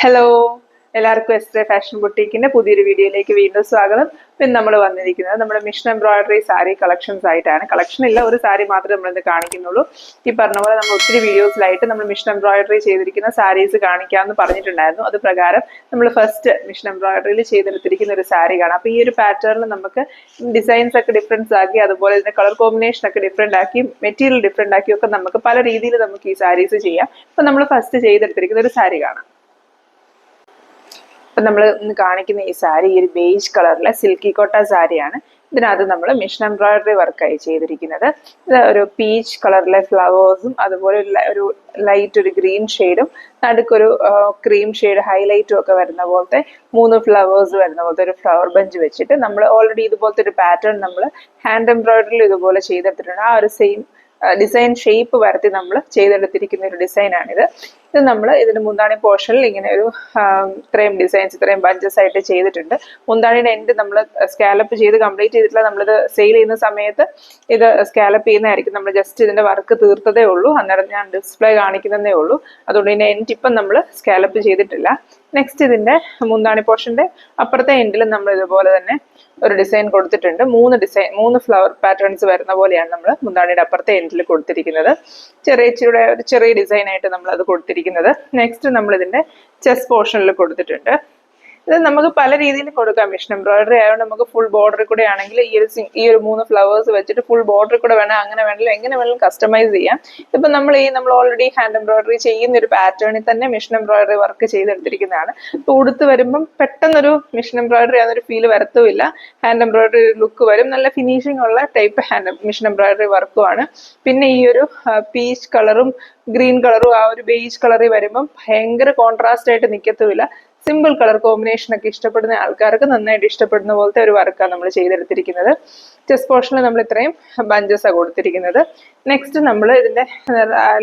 Hello, എല്ലാവർക്കും S fashion ബുട്ടീക്കിന്റെ പുതിയൊരു വീഡിയോയിലേക്ക് വീണ്ടും സ്വാഗതം. പിന്നെ നമ്മൾ വന്നിരിക്കുന്നത് നമ്മുടെ മിഷൻ എംബ്രോയിഡറി സാരി കളക്ഷൻസ് ആയിട്ടാണ്. കളക്ഷൻ ഇല്ല, ഒരു സാരി മാത്രമേ നമ്മളിന്ന് കാണിക്കുന്നുള്ളൂ. ഈ പറഞ്ഞ പോലെ നമ്മൾ ഒത്തിരി വീഡിയോസിലായിട്ട് നമ്മൾ മിഷൻ എംബ്രോയിഡറി ചെയ്തിരിക്കുന്ന സാരീസ് കാണിക്കാമെന്ന് പറഞ്ഞിട്ടുണ്ടായിരുന്നു. അത് പ്രകാരം നമ്മൾ ഫസ്റ്റ് മിഷൻ എംബ്രോയിഡറിയിൽ ചെയ്തെടുത്തിരിക്കുന്ന ഒരു സാരി കാണാം. അപ്പോൾ ഈ ഒരു പാറ്റേണിൽ നമുക്ക് ഡിസൈൻസ് ഒക്കെ ഡിഫറൻസ് ആക്കി, അതുപോലെ ഇതിന്റെ കളർ കോമ്പിനേഷൻ ഒക്കെ ഡിഫറെന്റ് ആക്കി, മെറ്റീരിയൽ ഡിഫറെന്റ് ആക്കി ഒക്കെ നമുക്ക് പല രീതിയിൽ നമുക്ക് ഈ സാരീസ് ചെയ്യാം. അപ്പൊ നമ്മൾ ഫസ്റ്റ് ചെയ്തെടുത്തിരിക്കുന്ന ഒരു സാരി കാണാം. അപ്പൊ നമ്മൾ ഇന്ന് കാണിക്കുന്ന ഈ സാരി ഈ ഒരു ബേജ് കളറിലെ സിൽക്കി കോട്ട സാരിയാണ്. ഇതിനകത്ത് നമ്മൾ മിഷൻ എംബ്രോയിഡറി വർക്കായി ചെയ്തിരിക്കുന്നത്. ഇത് ഒരു പീച്ച് കളറിലെ ഫ്ലവേഴ്സും അതുപോലെ ഒരു ലൈറ്റ് ഒരു ഗ്രീൻ ഷെയ്ഡും നടുക്കൊരു ക്രീം ഷെയ്ഡ് ഹൈലൈറ്റും ഒക്കെ വരുന്ന പോലത്തെ 3 ഫ്ലവേഴ്സ് വരുന്ന പോലത്തെ ഒരു ഫ്ലവർ ബഞ്ച് വെച്ചിട്ട് നമ്മൾ ഓൾറെഡി ഇതുപോലത്തെ ഒരു പാറ്റേൺ നമ്മൾ ഹാൻഡ് എംബ്രോയിഡറിയിൽ ഇതുപോലെ ചെയ്തെടുത്തിട്ടുണ്ട്. ആ ഒരു സെയിം ഡിസൈൻ ഷേപ്പ് വരുത്തി നമ്മൾ ചെയ്തെടുത്തിരിക്കുന്ന ഒരു ഡിസൈനാണിത്. ഇത് നമ്മൾ ഇതിന്റെ മുന്താണി പോർഷനിൽ ഇങ്ങനെ ഒരു ഇത്രയും ഡിസൈൻസ് ഇത്രയും ബഞ്ചസ് ആയിട്ട് ചെയ്തിട്ടുണ്ട്. മുന്താണിയുടെ എൻഡ് നമ്മൾ സ്കാലപ്പ് ചെയ്ത് കംപ്ലീറ്റ് ചെയ്തിട്ടില്ല. നമ്മളിത് സെയിൽ ചെയ്യുന്ന സമയത്ത് ഇത് സ്കാലപ്പ് ചെയ്യുന്നതായിരിക്കും. നമ്മൾ ജസ്റ്റ് ഇതിന്റെ വർക്ക് തീർത്തതേ ഉള്ളൂ, അന്നേരം ഞാൻ ഡിസ്പ്ലേ കാണിക്കുന്നതേ ഉള്ളൂ. അതുകൊണ്ട് ഇതിന്റെ എൻഡ് ഇപ്പം നമ്മൾ സ്കാലപ്പ് ചെയ്തിട്ടില്ല. നെക്സ്റ്റ് ഇതിന്റെ മുന്താണി പോർഷന്റെ അപ്പുറത്തെ എൻഡിലും നമ്മൾ ഇതുപോലെ തന്നെ ഒരു ഡിസൈൻ കൊടുത്തിട്ടുണ്ട്. 3 ഫ്ലവർ പാറ്റേൺസ് വരുന്ന പോലെയാണ് നമ്മൾ മുന്താണിയുടെ അപ്പുറത്തെ എൻഡിൽ കൊടുത്തിരിക്കുന്നത്. ഒരു ചെറിയ ഡിസൈൻ ആയിട്ട് നമ്മൾ അത് കൊടുത്തിരിക്കുന്നത്. നെക്സ്റ്റ് നമ്മൾ ഇതിന്റെ ചെസ്റ്റ് പോർഷനിൽ കൊടുത്തിട്ടുണ്ട്. ഇത് നമുക്ക് പല രീതിയിൽ കൊടുക്കാം. മിഷൻ എംബ്രോയിഡറി ആയതുകൊണ്ട് നമുക്ക് ഫുൾ ബോർഡർ കൂടെ ആണെങ്കിൽ ഈ ഒരു 3 ഫ്ലവേഴ്സ് വെച്ചിട്ട് ഫുൾ ബോർഡർ കൂടെ വേണം, അങ്ങനെ വേണമെങ്കിലും എങ്ങനെ വേണമെങ്കിലും കസ്റ്റമൈസ് ചെയ്യാം. ഇപ്പൊ നമ്മൾ ഓൾറെഡി ഹാൻഡ് എംബ്രോയിഡറി ചെയ്യുന്ന ഒരു പാറ്റേണിൽ തന്നെ മിഷൻ എംബ്രോയിഡറി വർക്ക് ചെയ്തെടുത്തിരിക്കുന്നതാണ്. ഇപ്പൊ ഉടുത്ത് വരുമ്പം പെട്ടെന്നൊരു മിഷൻ എംബ്രോയിഡറി ആണെന്നൊരു ഫീൽ വരത്തുമില്ല. ഹാൻഡ് എംബ്രോയിഡറി ലുക്ക് വരും. നല്ല ഫിനിഷിംഗ് ഉള്ള ടൈപ്പ് മിഷൻ എംബ്രോയിഡറി വർക്കുമാണ്. പിന്നെ ഈ ഒരു പീച്ച് കളറും ഗ്രീൻ കളറും ആ ഒരു ബേജ് കളറിൽ വരുമ്പം ഭയങ്കര കോൺട്രാസ്റ്റ് ആയിട്ട് നിൽക്കത്തുമില്ല. സിമ്പിൾ കളർ കോമ്പിനേഷൻ ഒക്കെ ഇഷ്ടപ്പെടുന്ന ആൾക്കാർക്ക് നന്നായിട്ട് ഇഷ്ടപ്പെടുന്ന പോലത്തെ ഒരു വർക്കാണ് നമ്മൾ ചെയ്തെടുത്തിരിക്കുന്നത്. ചെസ്റ്റ് പോർഷനിൽ നമ്മൾ ഇത്രയും ബഞ്ചസാണ് കൊടുത്തിരിക്കുന്നത്. നെക്സ്റ്റ് നമ്മൾ ഇതിന്റെ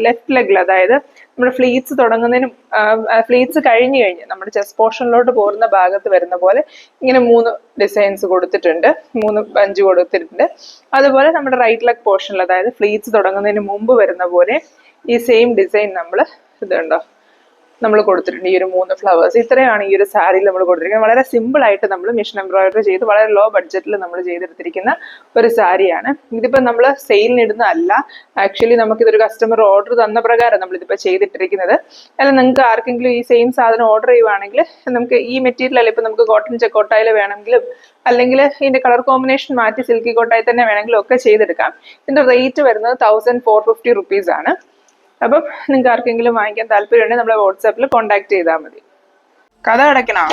ലെഫ്റ്റ് ലെഗിൽ, അതായത് നമ്മുടെ ഫ്ലീറ്റ്സ് തുടങ്ങുന്നതിനും ഫ്ലീറ്റ്സ് കഴിഞ്ഞ് നമ്മുടെ ചെസ്റ്റ് പോർഷനിലോട്ട് പോകുന്ന ഭാഗത്ത് വരുന്ന പോലെ ഇങ്ങനെ 3 ഡിസൈൻസ് കൊടുത്തിട്ടുണ്ട്, 3 ബഞ്ച് കൊടുത്തിട്ടുണ്ട്. അതുപോലെ നമ്മുടെ റൈറ്റ് ലെഗ് പോർഷനിൽ, അതായത് ഫ്ലീറ്റ്സ് തുടങ്ങുന്നതിന് മുമ്പ് വരുന്ന പോലെ ഈ സെയിം ഡിസൈൻ നമ്മൾ കൊടുത്തിട്ടുണ്ട്. ഈ ഒരു 3 ഫ്ലവേഴ്സ് ഇത്രയാണ് ഈ ഒരു സാരിയിൽ നമ്മൾ കൊടുത്തിരിക്കുന്നത്. വളരെ സിമ്പിൾ ആയിട്ട് നമ്മൾ മിഷൻ എംബ്രോയിഡറി ചെയ്ത് വളരെ ലോ ബഡ്ജറ്റിൽ നമ്മൾ ചെയ്തെടുത്തിരിക്കുന്ന ഒരു സാരിയാണ്. ഇതിപ്പോ നമ്മൾ സെയിലിന് ഇടുന്നതല്ല. ആക്ച്വലി നമുക്കിതൊരു കസ്റ്റമർ ഓർഡർ തന്ന പ്രകാരം നമ്മളിതിപ്പോ ചെയ്തിട്ടിരിക്കുന്നത്. അല്ല, നിങ്ങൾക്ക് ആർക്കെങ്കിലും ഈ സെയിം സാധനം ഓർഡർ ചെയ്യുവാണെങ്കിൽ നമുക്ക് ഈ മെറ്റീരിയൽ അല്ല, ഇപ്പൊ നമുക്ക് കോട്ടൺ ചെക്കോട്ടായിൽ വേണമെങ്കിലും അല്ലെങ്കിൽ ഇതിന്റെ കളർ കോമ്പിനേഷൻ മാറ്റി സിൽക്കി കോട്ടായി തന്നെ വേണമെങ്കിലും ഒക്കെ ചെയ്തെടുക്കാം. ഇതിന്റെ റേറ്റ് വരുന്നത് 1450 റുപ്പീസ് ആണ്. അപ്പം നിങ്ങൾക്ക് ആർക്കെങ്കിലും വാങ്ങിക്കാൻ താല്പര്യമുണ്ടെങ്കിൽ നമ്മളെ വാട്സാപ്പിൽ കോൺടാക്ട് ചെയ്താൽ മതി. കഥ അടയ്ക്കണോ?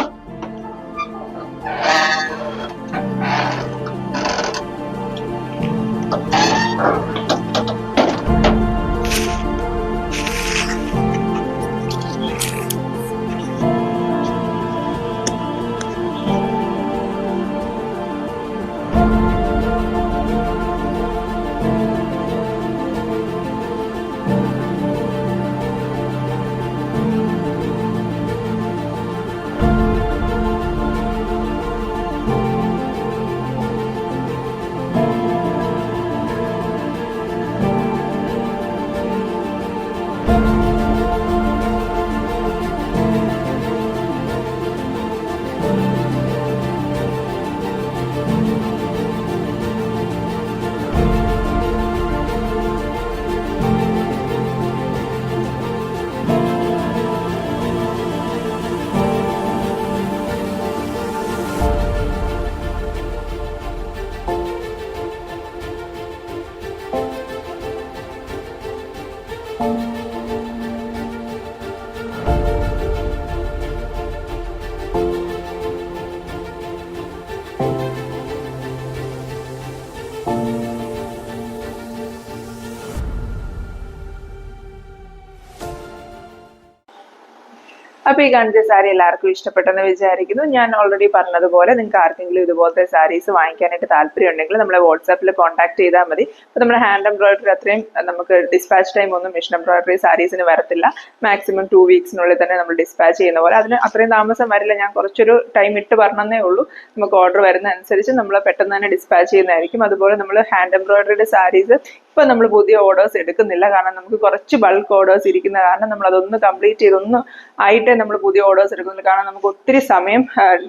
അപ്പൊ ഈ കാണിച്ച സാരി എല്ലാവർക്കും ഇഷ്ടപ്പെട്ടെന്ന് വിചാരിക്കുന്നു. ഞാൻ ഓൾറെഡി പറഞ്ഞതുപോലെ നിങ്ങൾക്ക് ആർക്കെങ്കിലും ഇതുപോലത്തെ സാരീസ് വാങ്ങിക്കാനായിട്ട് താല്പര്യം ഉണ്ടെങ്കിൽ നമ്മളെ വാട്സാപ്പിൽ കോൺടാക്ട് ചെയ്താൽ മതി. അപ്പൊ നമ്മുടെ ഹാൻഡ് എംബ്രോയിഡറി അത്രയും നമുക്ക് ഡിസ്പാച്ച് ടൈം ഒന്നും മിഷൻ എംബ്രോയിഡറി സാരീസിന് വരത്തില്ല. മാക്സിമം 2 വീക്സിനുള്ളിൽ തന്നെ നമ്മൾ ഡിസ്പാച്ച് ചെയ്യുന്ന പോലെ. അതിന് അത്രയും താമസം വരില്ല. ഞാൻ കുറച്ചൊരു ടൈം ഇട്ട് പറഞ്ഞതേ ഉള്ളൂ. നമുക്ക് ഓർഡർ വരുന്ന അനുസരിച്ച് നമ്മൾ പെട്ടെന്ന് തന്നെ ഡിസ്പാച്ച് ചെയ്യുന്നതായിരിക്കും. അതുപോലെ നമ്മൾ ഹാൻഡ് എംബ്രോയിഡറിയുടെ സാരീസ് ഇപ്പം നമ്മൾ പുതിയ ഓർഡേഴ്സ് എടുക്കുന്നില്ല. കാരണം നമുക്ക് കുറച്ച് ബൾക്ക് ഓർഡേഴ്സ് ഇരിക്കുന്ന കാരണം നമ്മൾ അതൊന്ന് കംപ്ലീറ്റ് ചെയ്തൊന്ന് ആയിട്ടേ നമ്മൾ പുതിയ ഓർഡേഴ്സ് എടുക്കുന്നില്ല. കാരണം നമുക്ക് ഒത്തിരി സമയം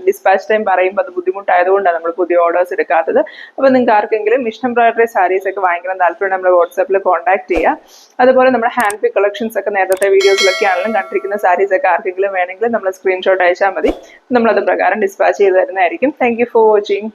ഡിസ്പാച്ച് ടൈം പറയുമ്പോൾ അത് ബുദ്ധിമുട്ടായതുകൊണ്ടാണ് നമ്മൾ പുതിയ ഓർഡേഴ്സ് എടുക്കാത്തത്. അപ്പോൾ നിങ്ങൾക്ക് ആർക്കെങ്കിലും മിഷൻ എംബ്രോയിഡറി സാരീസ് ഒക്കെ വാങ്ങിക്കണം താല്പര്യം നമ്മൾ വാട്സാപ്പിൽ കോൺടാക്ട് ചെയ്യുക. അതുപോലെ നമ്മുടെ ഹാൻഡ് പിക്ക് കളക്ഷൻസ് ഒക്കെ നേരത്തെ വീഡിയോസിലൊക്കെ ആണെങ്കിലും കണ്ടിരിക്കുന്ന സാരീസ് ഒക്കെ ആർക്കെങ്കിലും വേണമെങ്കിൽ നമ്മൾ സ്ക്രീൻഷോട്ട് അയച്ചാൽ മതി. നമ്മളത് പ്രകാരം ഡിസ്പാച്ച് ചെയ്ത് തരുന്നതായിരിക്കും. Thank you for watching.